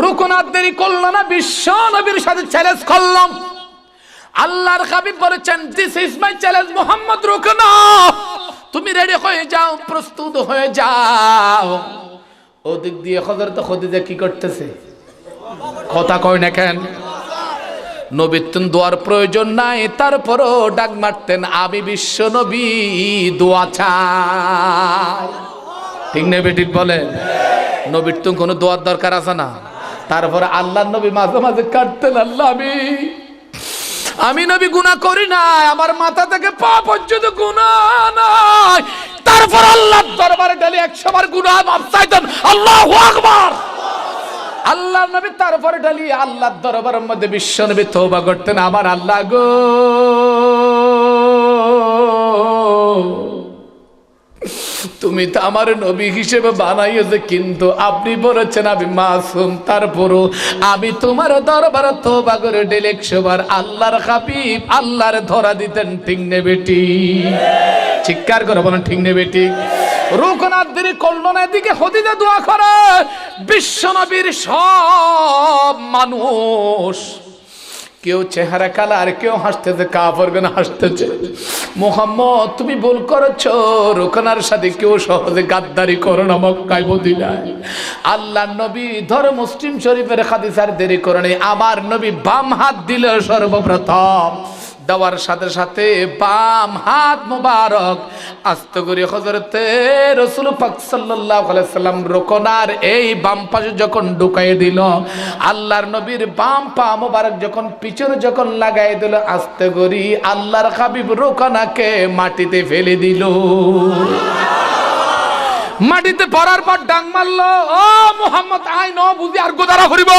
রুকুন আর দেরি করল না, বিশ্ব নবীর সাথে চ্যালেঞ্জ করলাম। আল্লাহর হাবিব বলেছেন, this is my challenge Muhammad, Rukuna, তুমি রেডি হয়ে যাও, প্রস্তুত হয়ে যাও। ওদিক দিয়ে হযরত খাদিজা কি করতেছে? কথা কয় না কেন? নবীর দোয়ার প্রয়োজন নাই, তারপরও ডাক মারতেন, আমি বিশ্ব নবী, দোয়া চাই। ঠিক না বেঠিক বলে? নবীর তো কোনো দোয়ার দরকার আছে না? তারপরে আল্লাহর নবী মাঝে মাঝে কাটতেন, আল্লাহ আমি নবী গুনাহ করি না, আমার মাথা থেকে পা পর্যন্ত গুনাহ নাই। তারপর আল্লাহর দরবারে গেলে 100 বার গুনাহ মাফ চাইতেন, আল্লাহু আকবার। আল্লাহর নবী তারপরে ঢালি আল্লাহর দরবারের মধ্যে বিশ্ব নবী তওবা করতেন, আমার আল্লাহ গো, তুমি তো আমার নবী হিসেবে বানাইয়েছে, কিন্তু আপনি বলেছেন আমি মাসুম, তারপরও আমি তোমার দরবারে তওবা করে ডেলি 100 বার আল্লাহর হাবিব আল্লাহর ধরা দিতেন। ঠিক নে বেটি? চিৎকার করে বলেন ঠিক নে বেটি? রুকুন আর দেরি করলো না, এদিকে খাদিজা দোয়া করে। বিশ্ব নবীর সব মানুষ, কেউ চেহারা কালা, আর কেউ হাসতেছে, কাফেরগণ হাসতেছে, মুহাম্মদ তুমি ভুল করেছো, রুকনার সাথে কেউ সহজে গাদ্দারি করো না মক্কায় মদিনায়। আল্লাহর নবী ধর মুসলিম শরীফের হাদিসের দেরি করে নেই, আমার নবী বাম হাত দিল সর্বপ্রথম, দেওয়ার সাথে সাথে বাম হাত মুবারক আস্তে করে হযরতে রাসূল পাক সাল্লাল্লাহু আলাইহি সাল্লাম রুকনার এই বাম পাশে যখন ঢুকাই দিল, আল্লাহর নবীর বাম পা মুবারক যখন পিছনে যখন লাগাই দিল, আস্তে করে আল্লাহর হাবিব রুকনাকে মাটিতে ফেলে দিল। মাটিতে পড়ার পর ডাং মারলো, ও মুহাম্মদ আই ন বুঝি আর গোদারা করিব।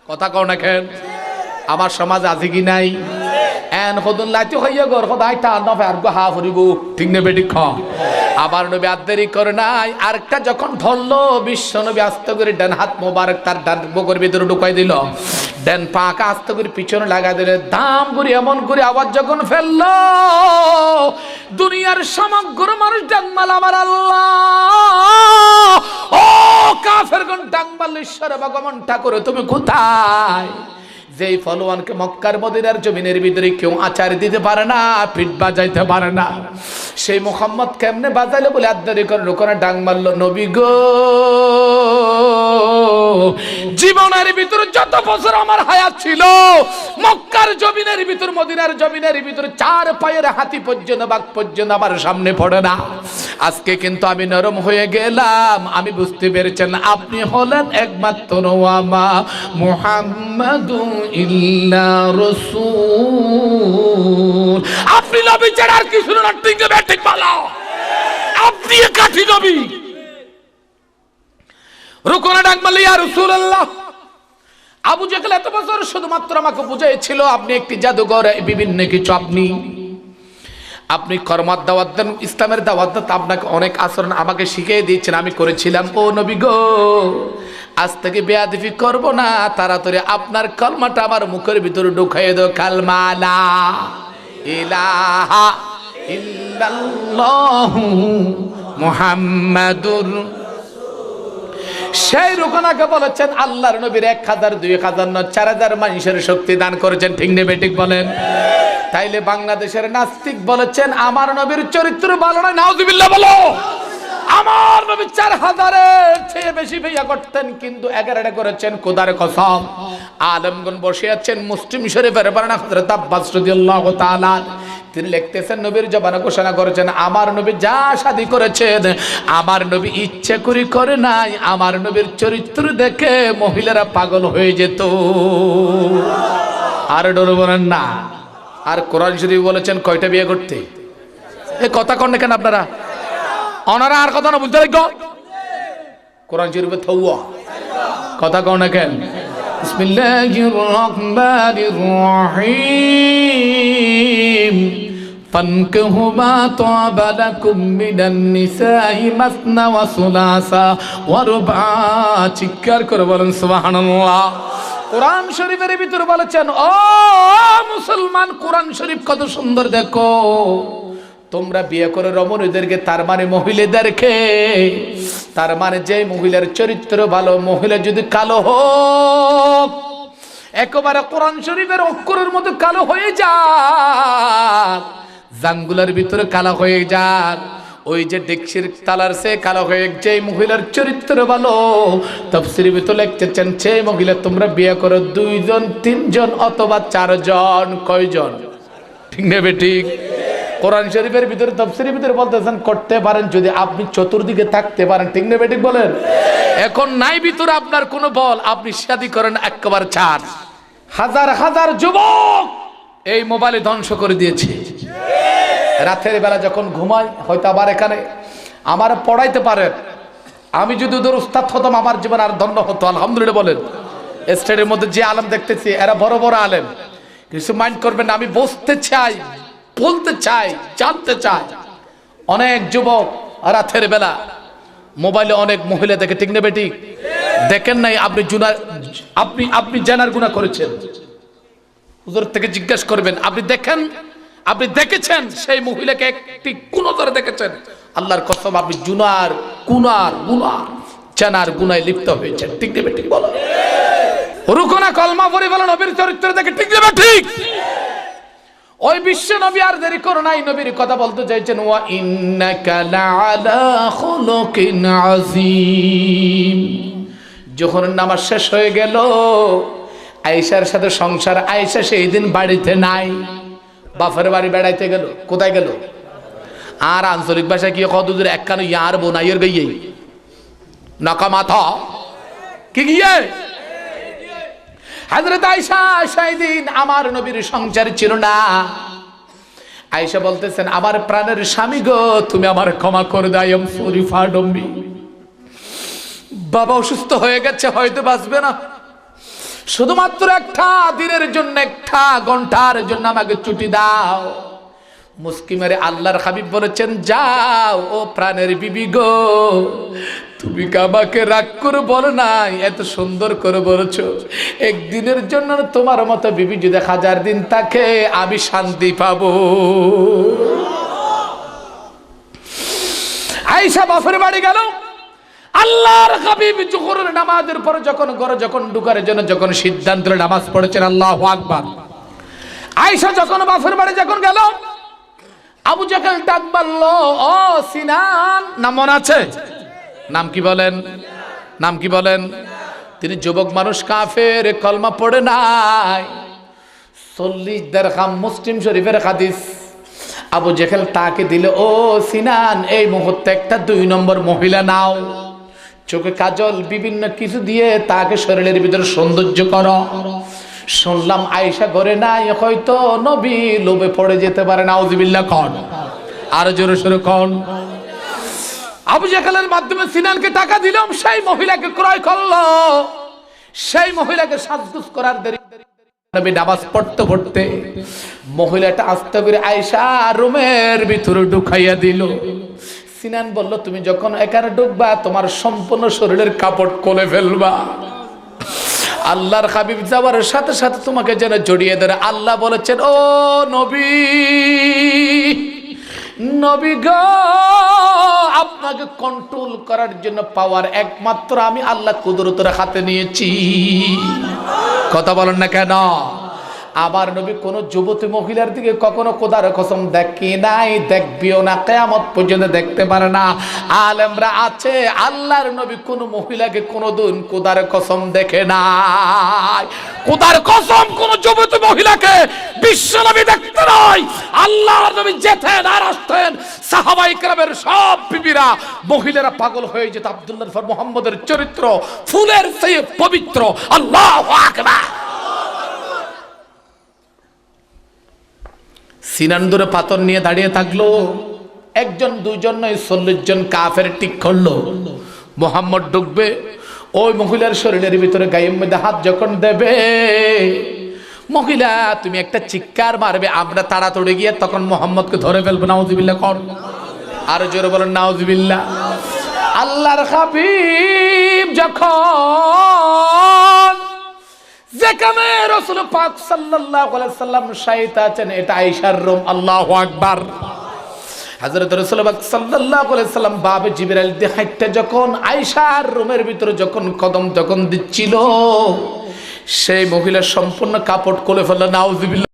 কথা কও না কেন? আমার সমাজ আছে কি নাই? এন খদুন লাইতে হইয়া গর খদাই তা নফে আর গো হা ফুরিব। ঠিক না বেটি? খ আবার নবী আর দেরি করে নাই, আরেকটা যখন ধরলো, বিশ্ব নবী আস্তে করে ডান হাত মোবারক তার ডান বগর ভিতরে ঢুকাই দিল, ডান পাকা আস্তে করে পিছনে লাগাই দিল, দাম করে এমন করে আবার যখন ফেললো, দুনিয়ার সমগ্র মানুষ ডাংমাল আমার আল্লাহ, ও কাফেরগণ ডাংমাল, ঈশ্বর ভগবান ঠাকুর তুমি কোথায়? যেই ফলোয়ানকে মক্কার মদিনার জমিনের ভিতরে কেউ আচার দিতে পারে না, পিঠ বাজাইতে পারে না, সেই মুহাম্মদ কেমনে বাজাইলো বলে আদারি করে রুকনা ডাং মারলো। নবী গো, জীবনের ভিতরে যত বছর আমার হায়াত ছিল, মক্কার জমিনের ভিতর মদিনার জমিনের ভিতরে 4 পায়ের হাতি পর্যন্ত বাঘ পর্যন্ত আমার সামনে পড়ে না। আজকে কিন্তু আমি নরম হয়ে গেলাম, আমি বুঝতে পেরেছেন আপনি হলেন একমাত্র ওয়ামা মুহাম্মাদুন ইল্লা রাসূল। আপনি নবী ছাড়া আর কিছু না। ঠিক না ঠিক বলো? আপনি কাঠি নবী। রুকনা ডাক মারলি, ইয়া রাসূলুল্লাহ, আবু জাহেল এত বছর শুধুমাত্র আমাকে বুঝাইছিল আপনি একটি জাদুঘর, বিভিন্ন কিছু আপনি কর্মার দাওয়াত দেন, ইসলামের দাওয়াত দেন, আপনাকে অনেক আচরণ আমাকে শিখিয়ে দিয়েছেন, আমি করেছিলাম। ও নবী গো, আজ থেকে বেয়াদবি করব না, তাড়াতাড়ি আপনার কলমাটা আমার মুখের ভিতরে ঢুকাইয়ে দাও, কালমা লা ইলাহা ইল্লাল্লাহু মুহাম্মাদুর। সেই রুকনাকে বলেছেন আল্লাহর নবীর 1000 2000 না 4000 মানুষের শক্তি দান করেছেন। ঠিক নেবে ঠিক বলেন? তাইলে বাংলাদেশের নাস্তিক বলেছেন আমার নবীর চরিত্র ভালো নয়, নাউজুবিল্লাহ বলো। আমার নবী 4000-এর চেয়ে বেশি বিয়ে করতেন, কিন্তু 11টা করেছেন খোদার কসম। আলেমগণ বসে আছেন, মুসলিম শরীফের বর্ণনা হযরত আব্বাস রাদিয়াল্লাহু তাআলা তিনি লিখতেছেন, নবীর জবানে ঘোষণা করেছেন আমার নবী যা শাদী করেছেন আমার নবী ইচ্ছে করে নাই, আমার নবীর চরিত্র দেখে মহিলারা পাগল হয়ে যেত। আর ডর বলেন না। আর কোরআন শরীফ বলেছেন কয়টা বিয়ে করতে? এ কথা কন না কেন আপনারা? ওনারা আর কথা না বুঝতে লাগো। কোরআন শরীফে থৌয়া কথা কন না কেন? বিসমিল্লাহির রহমানির রহিম। ফানকিহু মা তাবা লাকুম মিনান নিসাই মাসনা ওয়া সুলাসা ওয়া রুবা। চিৎকার করে বলেন সুবহানাল্লাহ। কোরআন শরীফের ভিতর বলেছেন ও মুসলমান, কোরআন শরীফ কত সুন্দর দেখো, তোমরা বিয়ে করে রমণীদেরকে, তার মানে মহিলাদেরকে, তার মানে যে মহিলার চরিত্র ভালো, মহিলা যদি কালো হোক, একেবারে কোরআন শরীফের অক্ষরের মতো কালো হয়ে যাক, জাঙ্গুলার ভিতরে কালো হয়ে যাক, ওই যে ডেক্সির তালার সে কালো হয়ে, যে মহিলার চরিত্র ভালো, তাফসীরের ভিতরে লিখতেছেন সেই মহিলা তোমরা বিয়ে করো 2 জন 3 জন অথবা 4 জন। কয়জন? ঠিক নেবে ঠিক। কোরআন শরীফের ভিতরে তাফসীরের ভিতরে বলতেছেন করতে পারেন যদি আপনি চতুর্দিকে থাকতে পারেন। ঠিক নেবে ঠিক বলেন। এখন নাই ভিতরে আপনার কোনো বল, আপনি শাদী করেন একবার 4। হাজার হাজার যুবক এই মোবাইলে ধ্বংস করে দিয়েছে। রাতের বেলা যখন ঘুমাই, হয়তো আবার এখানে আমার পড়াইতে পারেন, আমি যদি ওদের উস্তাদ হতাম আমার জীবন আর ধন্য হতো। আলহামদুলিল্লাহ বলেন। স্টেডের মধ্যে যে আলেম দেখতেছি এরা বড় বড় আলেম, কিছু মাইন্ড করবেন না, আমি বসতে চাই, বলতে চাই, জানতে চাই। অনেক যুবক রাতের বেলা মোবাইলে অনেক মহিলা দেখে। ঠিক নেবে ঠিক। দেখেন নাই আপনি আপনি জানার গুনাহ করেছেন, হুজুর থেকে জিজ্ঞেস করবেন, আপনি দেখেন, আপনি দেখেছেন সেই মহিলাকে একটি কোন নজরে দেখেছেন? আল্লাহর কসম আপনি গুনার জানার গুনায় লিপ্ত হয়েছেন। ঠিক নেবে ঠিক বলো। রুকনা কলমা পড়ে বলো নবীর চরিত্র দেখে। ঠিক নেবে ঠিক। ওই বিশ্ব নবী আর দেরি করো নাই, নবীর কথা বলতে চাইছেন, ওয়া ইন্নাকা লাআলা খুলুকিন আযীম। যখন নামাজ শেষ হয়ে গেল, আয়েশার সাথে সংসার। আয়েশা সেই দিন বাড়িতে নাই, বাপের বাড়ি বেড়াইতে গেল। কোথায় গেল? আর আঞ্চলিক ভাষায় কি কদুদের একখানে ইয়ার বোনাইয়ের গইয়ে নাকা মাথা কি গিয়ে হযরত আয়েশা সেই দিন আমার নবীর সংসার ছিল না। আয়েশা বলতেছেন, আমার প্রাণের স্বামী গো, তুমি আমার ক্ষমা করে দাও, I am sorry pardon me. বাবা অসুস্থ হয়ে গেছে, হয়তো বাঁচবে না, শুধুমাত্র একটা দিনের জন্য, একটা ঘন্টার জন্য আমাকে ছুটি দাও। মুস্কি মেরে আল্লাহর হাবিব বলেছেন, যাও ও প্রাণের বিবি গো, তুমি আমাকে রাগ করে বলো নাই, এত সুন্দর করে বলেছো। একদিনের জন্য তোমার মতো বিবি যদি 1000 দিন থাকে আমি শান্তি পাবো। আয়েশা বাপের বাড়ি গেল। আল্লাহর হাবিব জোহরের নামাজের পরে যখন ঘরে ঢুকার জন্য যখন সিদ্ধান্ত নামাজ পড়েছেন, আল্লাহু আকবার। আয়েশা যখন বাপের বাড়ি গেল, আবু জাহেল ডাক বলল, ও সিনান। নাম মনে আছে? নাম কি বলেন? নাম কি বলেন? তিনি যুবক মানুষ, কাফের, কলমা পড়ে নাই। 40 দিরহাম, মুসলিম শরীফের হাদিস। আবু জাহেল তাকে দিল, ও সিনান, এই মুহূর্তে একটা 2 নম্বর মহিলা নাও, চোখে কাজল বিভিন্ন কিছু দিয়ে তাকে শরীরের ভিতরে সৌন্দর্য করো। শুনলাম আয়েশা ঘরে নাই, হয়তো নবী লোভে পড়ে যেতে পারে। নাউজুবিল্লাহ কোন? আর জোরে সোরে কোন? আবু জাহেলের মাধ্যমে সিনানকে টাকা দিলাম, সেই মহিলাকে ক্রয় করলো। সেই মহিলাকে সাজগুজ করার দেরি, নবী নামাজ পড়তে মহিলাটা আস্তে করে আয়েশা রুমের ভিতরে ঢুকাইয়া দিল। সিনান বলল, তুমি যখন এখানে ঢুকবা তোমার সম্পূর্ণ শরীরের কাপড় খুলে ফেলবা। আল্লাহর হাবিব যাওয়ার সাথে সাথে তোমাকে যেন জড়িয়ে ধরে। আল্লাহ বলেছেন, ও নবী, নবী গো, আপনাকে কন্ট্রোল করার জন্য পাওয়ার একমাত্র আমি আল্লাহ কুদরতের হাতে নিয়েছি। কথা বলেন না কেন? আবার নবী কোন যুবতী মহিলার দিকে কখনো খোদার কসম দেখি নাই, দেখবিও না, কিয়ামত পর্যন্ত দেখতে পারে না। আলেমরা আছে, আল্লাহর নবী কোন মহিলাকে কোনদিন খোদার কসম দেখে নাই। খোদার কসম কোন যুবতী মহিলাকে বিশ্ব নবী দেখতে নাই। আল্লাহর নবী যেতেন আর আসতেন, সাহাবায়ে কেরামের সব বিবিরা, মহিলারা পাগল হয়ে যেত। আব্দুল্লাহ মুহাম্মদের চরিত্র ফুলের চেয়ে পবিত্র। আল্লাহু আকবার। সিনান দূরে পাথর নিয়ে দাঁড়িয়ে থাকলো। 1 জন 2 জন নয়, 40 জন কাফের ঠিক করলো মুহাম্মদ ঢুকবে। ওই মহিলার শরীরের ভিতরে গায়ের মধ্যে হাত যখন দেবে, মহিলা তুমি একটা চিৎকার মারবে, আমরা তাড়াতাড়ি গিয়ে তখন মুহাম্মদকে ধরে ফেলবো। নাউজুবিল্লাহ কর। আর জোরে বলেন নাউজুবিল্লাহ। আল্লাহর হাবিব যখন যেখানে রাসূল পাক সাল্লাল্লাহু আলাইহি সাল্লাম শায়িত আছেন, এটা আয়েশার রুম। আল্লাহু আকবার। হযরত রাসূলুল্লাহ সাল্লাল্লাহু আলাইহি সাল্লাম বাবে জিবরাইল দিয়ে হাঁটতে যখন আয়েশার রুমের ভিতরে যখন কদম দিচ্ছিল, সেই মহিলা সম্পূর্ণ কাপড় খুলে ফেলল। নাউজুবিল্লাহ।